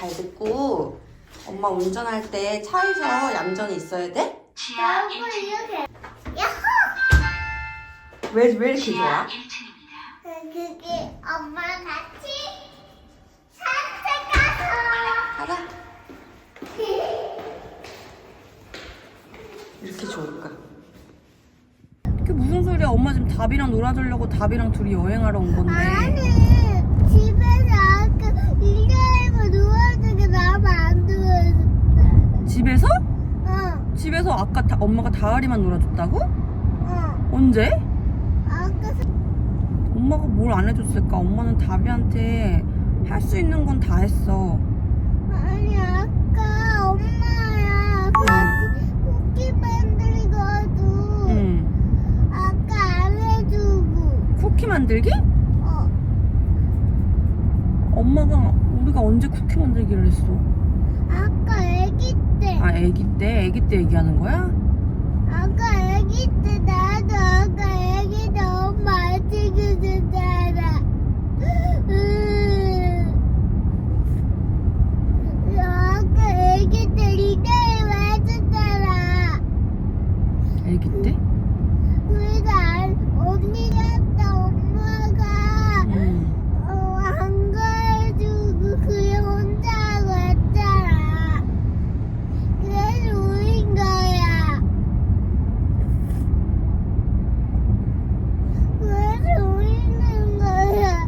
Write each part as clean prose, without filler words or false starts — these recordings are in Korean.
잘 듣고 엄마 운전할 때 차에서 얌전히 있어야 돼? 너무 이렇게 야호! 왜 이렇게 좋아? 그게 엄마랑 같이 산책 가서 가자. 이렇게 좋을까? 그게 무슨 소리야? 엄마 지금 답이랑 놀아주려고 답이랑 둘이 여행하러 온 건데. 아니 집에서 아까 이가이고 누워주게 나면 안 누워줬다. 집에서? 어, 집에서 아까 엄마가 다을이만 놀아줬다고? 어. 언제? 아까 엄마가 뭘 안 해줬을까? 엄마는 다비한테 할 수 있는 건 다 했어. 아니 아까 엄마야 같이 쿠키 만들고도 응. 아까 안 해주고 쿠키 만들기? 어 엄마가 우리가 언제 쿠키 만들기를 했어? 아까 아기 때 아, 아기 때? 아기 때 얘기하는 거야? 아까 아기 때 나도 아까 아기 때 엄마 안 찍어줬잖아. 아까 아기 때 리더를 와줬잖아. 아기 때? 그래도 언니였다 엄마가 응. 안 가해주고 그냥 혼자 하고 했잖아. 그래서 우린 거야. 그래서 우리는 거야.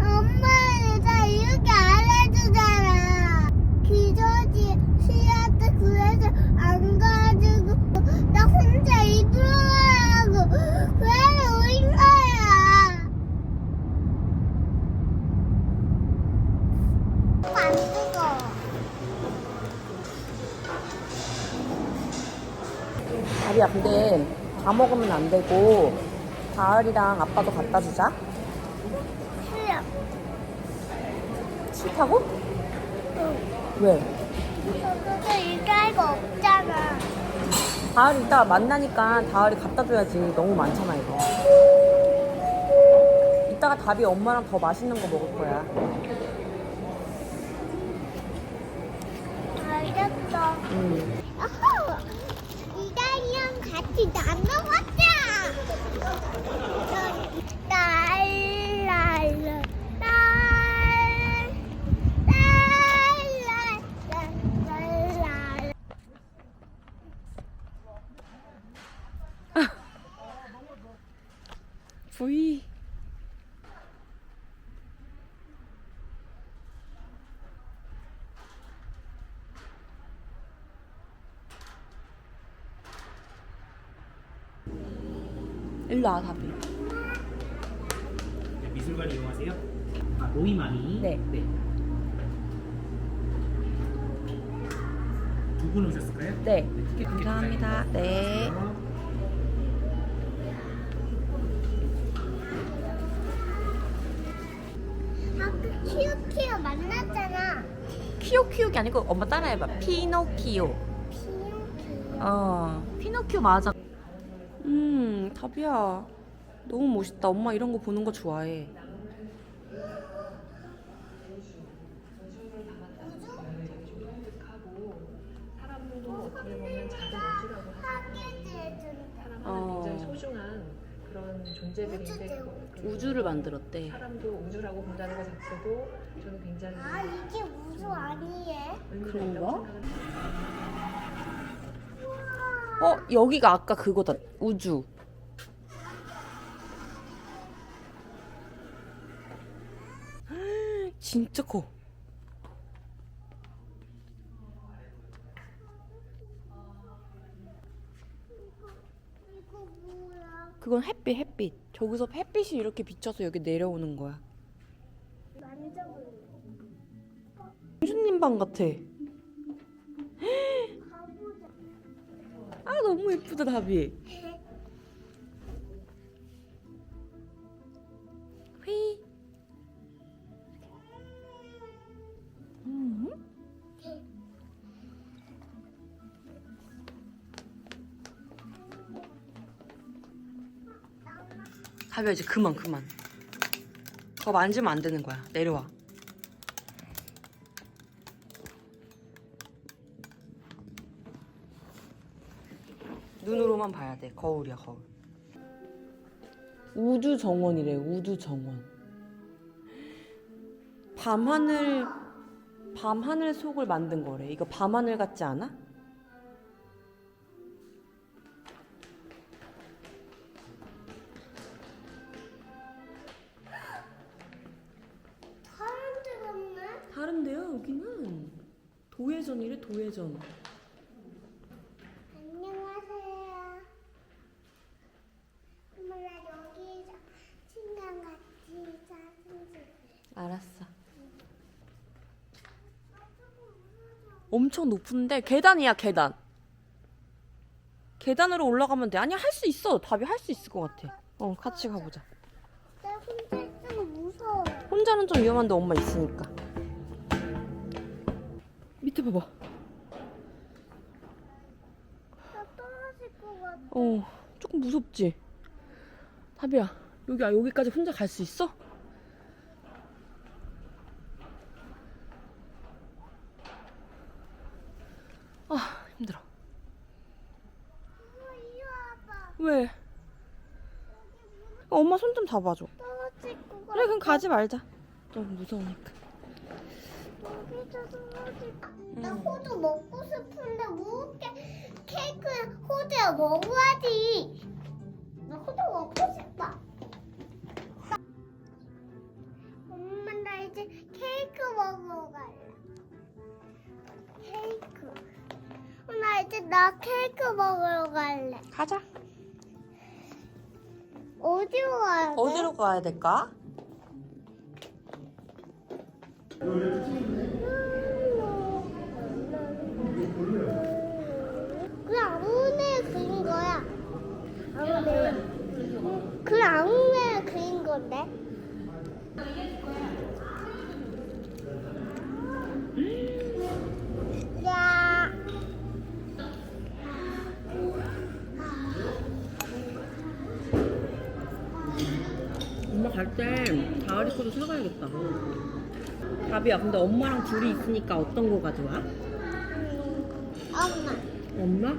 엄마는 다 이렇게 안 해주잖아. 기저지 쉬었다 그래서 안 가지고 나 혼자 입으로 하고 그래서 우린 거야. 안 뜨거워. 다리야, 근데 다 먹으면 안 되고 다을이랑 아빠도 갖다 주자. 싫어. 싫다고? 응. 왜? 저도 이거 없잖아. 다을이 이따 만나니까 다을이 갖다 줘야지. 너무 많잖아, 이거. 이따가 다비 엄마랑 더 맛있는 거 먹을 거야. 알겠어. 응. 어허! 이다이랑 같이 나눠 먹자. 랄랄라 랄랄랄랄랄. 부이. 일로 와, 다비. 네, 미술관 이용하세요? 아, 노이마미. 네. 두 분 오셨을까요? 네. 티켓 감사합니다. 계산해 네. 주세요. 아까 키우키우 만났잖아. 키오키오가 아니고 엄마 따라해봐. 피노키오. 피노키오 맞아. 다비야. 너무 멋있다. 엄마 이런 거 보는 거 좋아해. 사람도 어떻게 보면 작은 우주라고 하잖아요. 사람은 굉장히 소중한 그런 존재들인데 우주를 만들었대. 사람도 우주라고 본다는 것 자체도 저는 굉장히 아 이게 우주 아니에? 의미가 그런가? 있다고 생각합니다. 여기가 아까 그거다. 우주. 진짜 커. 이거 뭐야? 그건 햇빛. 저기서 햇빛이 이렇게 비쳐서 여기 내려오는 거야. 만져볼래. 공주님 방 같아. 가보자. 아, 너무 예쁘다, 다비. 휘. 다비야, 이제 그만. 그거 만지면 안 되는 거야. 내려와. 눈으로만 봐야 돼. 거울이야, 거울. 우주 정원이래. 우주 정원. 밤하늘 속을 만든 거래. 이거 밤하늘 같지 않아? 다른 데 갔네? 다른데요, 여기는. 도예전이래, 도예전. 안녕하세요. 엄마 나 여기서 친구랑 같이 사진 찍을래. 알았어. 엄청 높은데 계단이야, 계단. 계단으로 올라가면 돼. 아니야, 할 수 있어. 답이 할 수 있을 것 같아. 같이 가보자. 나 혼자 있으면 무서워. 혼자는 좀 위험한데 엄마 있으니까. 밑에 봐봐. 나 떨어질 것 같아. 조금 무섭지? 답이야, 여기까지 혼자 갈 수 있어? 아, 힘들어. 엄마 이리 와봐. 왜? 엄마 손 좀 잡아줘. 떨어질 것 같아. 그래, 그럼 가지 말자. 너무 무서우니까. 여기서 떨어질 것 같아. 나 호두 먹고 싶은데 뭐 이렇게 케이크 호두 먹어야지. 나 호두 먹고 싶어. 엄마 나 이제 케이크 먹으러 갈래. 케이크. 나 이제 케이크 먹으러 갈래. 가자. 어디로 가야 돼? 어디로 가야 될까? 그 아무네 그린 거야. 아무네. 그 아무네 그린 건데. 야. 엄마 갈 때 가을이 거도 사가야겠다. 답이야, 근데 엄마랑 둘이 있으니까 어떤 거 가져와? 엄마. 엄마?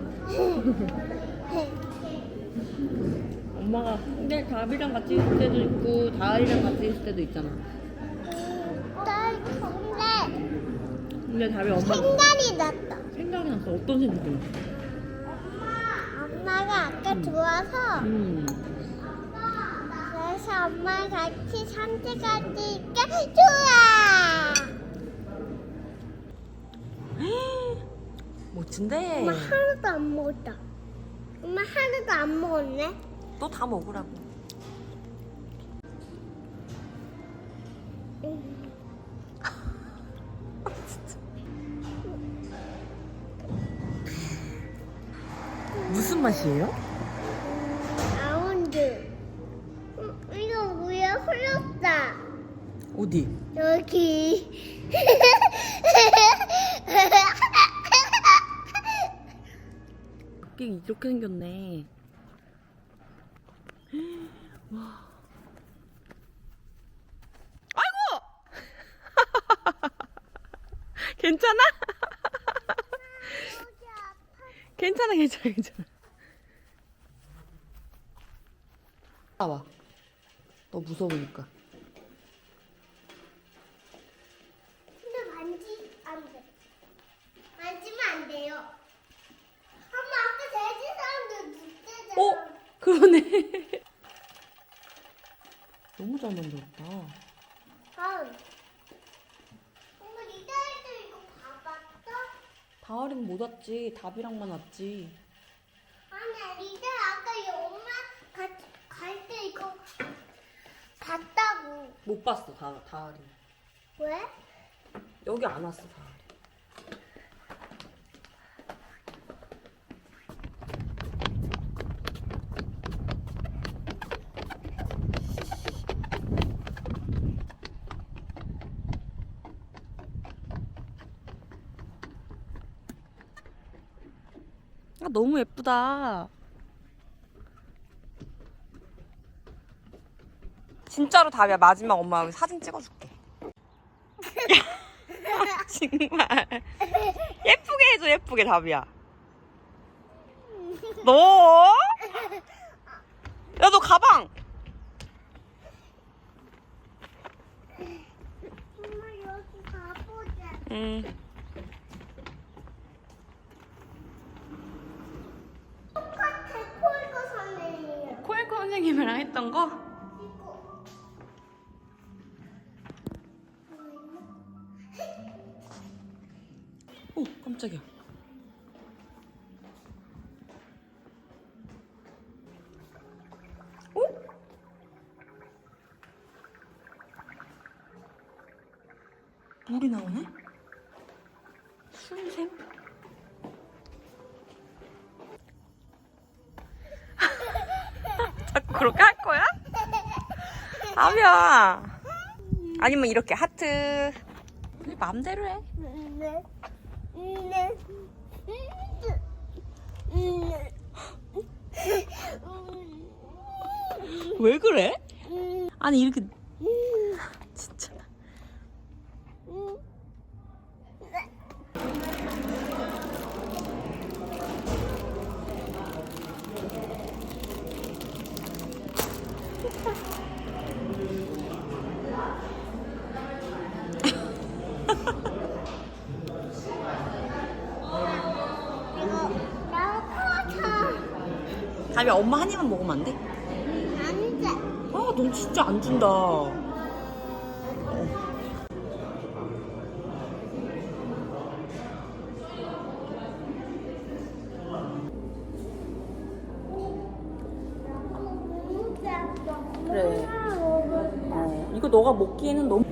엄마가 근데 답이랑 같이 있을 때도 있고 다을이랑 같이 있을 때도 있잖아. 나 근데 근데 답이 엄마 생각이 났다. 생각이 났어. 어떤 생각이 났어? 엄마가 아까 좋아서 음. 그래서 엄마 같이 산책하니까 좋아. 멋진데. 엄마 하나도 안 먹었다. 엄마 하나도 안 먹었네. 너 다 먹으라고. 무슨 맛이에요? 아몬드. 이거 위에 흘렀다. 어디? 여기. 이렇게 생겼네. 와. 아이고! 괜찮아? 괜찮아, 괜찮아, 괜찮아. 나와. 너 무서우니까. 근데 안 돼. 만지면 안 돼요. 엄마 아까 돼지 사람들 늑대잖아. 그러네. 너무 잘 만들었다. 엄마 니들도 이거 봐봤어? 다을이는 못 왔지. 답이랑만 왔지. 아니 니들 아까 이 엄마 갈 때 이거 봤다고. 못 봤어, 다을이. 왜? 여기 안 왔어, 다을이. 아, 너무 예쁘다. 진짜로 답이야. 마지막 엄마 여기 사진 찍어줄게. 정말 예쁘게 해줘. 예쁘게 답이야. 너? 야, 너 가방! 엄마 여기 가보자. 응. 똑같아 콜거 선생님. 코엘코 선생님이랑 했던 거? 이거. 오, 깜짝이야. 오? 물이 나오네? 순생? 자꾸 그렇게 할 거야? 아비야. 아니면 이렇게 하트. 네 마음대로 해. 네. 네. 왜 그래? 아니 이렇게 진짜. 다비 엄마 한 입만 먹으면 안 돼? 안 돼. 아, 넌 진짜 안 준다. 그래. 이거 너가 먹기에는 너무.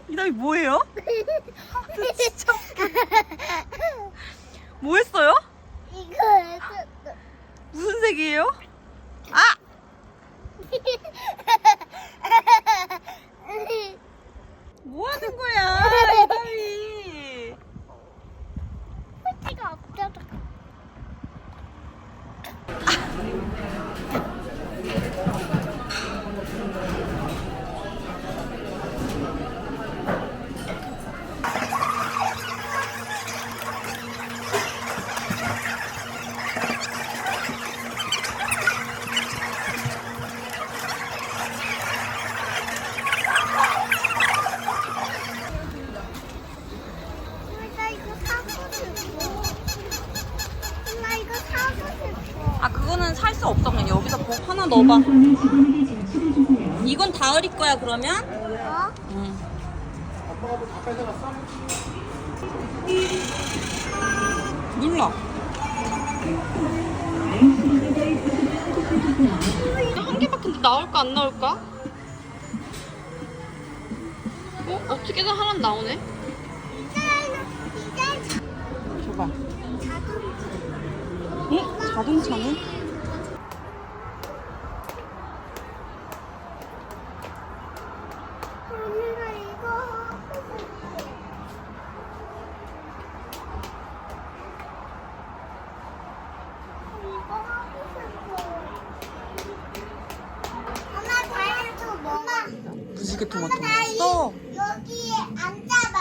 이다이 뭐예요? 진짜 뭐 했어요? 이거 무슨 색이에요? 아! 뭐 하는 거야, 이다이? 가 없어서. 나 이거 사고 싶어. 나 이거 사고 싶어. 아, 그거는 살 수 없어. 그냥 여기다 뭐 하나 넣어봐. 이건 다을이 거야, 그러면? 어? 응. 눌러. 한 개밖에 나올까 안 나올까? 어떻게든 하나 나오네. 줘봐. 자동차는? 언니가 이거 하고 싶어. 이거 하고 싶어. 엄마 다이어트 엄마. 무지개 토마토 엄마 나 먹었어? 여기에 앉아봐.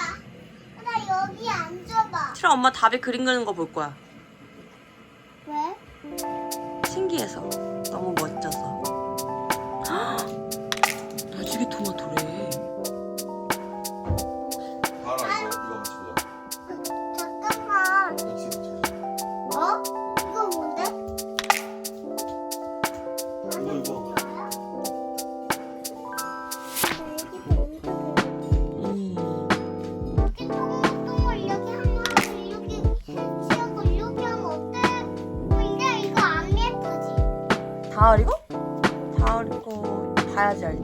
나 여기 앉아봐. 싫어, 엄마 답에 그림 그리는 거 볼 거야. 왜? 신기해서. 너무 멋져서. 헉! 무지개 토마토래. 봐라 이거 같이 보자. 잠깐만. 같이 어? 이거 뭔데? 이거. 이렇게 동글동글 이렇게 하면 이렇게 치우고 이렇게 하면 어때? 근데 이거 안 예쁘지? 가을 이거? 가을 이거 봐야지 알지.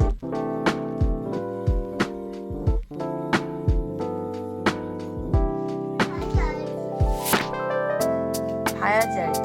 다시 알지. 봐야지 알지.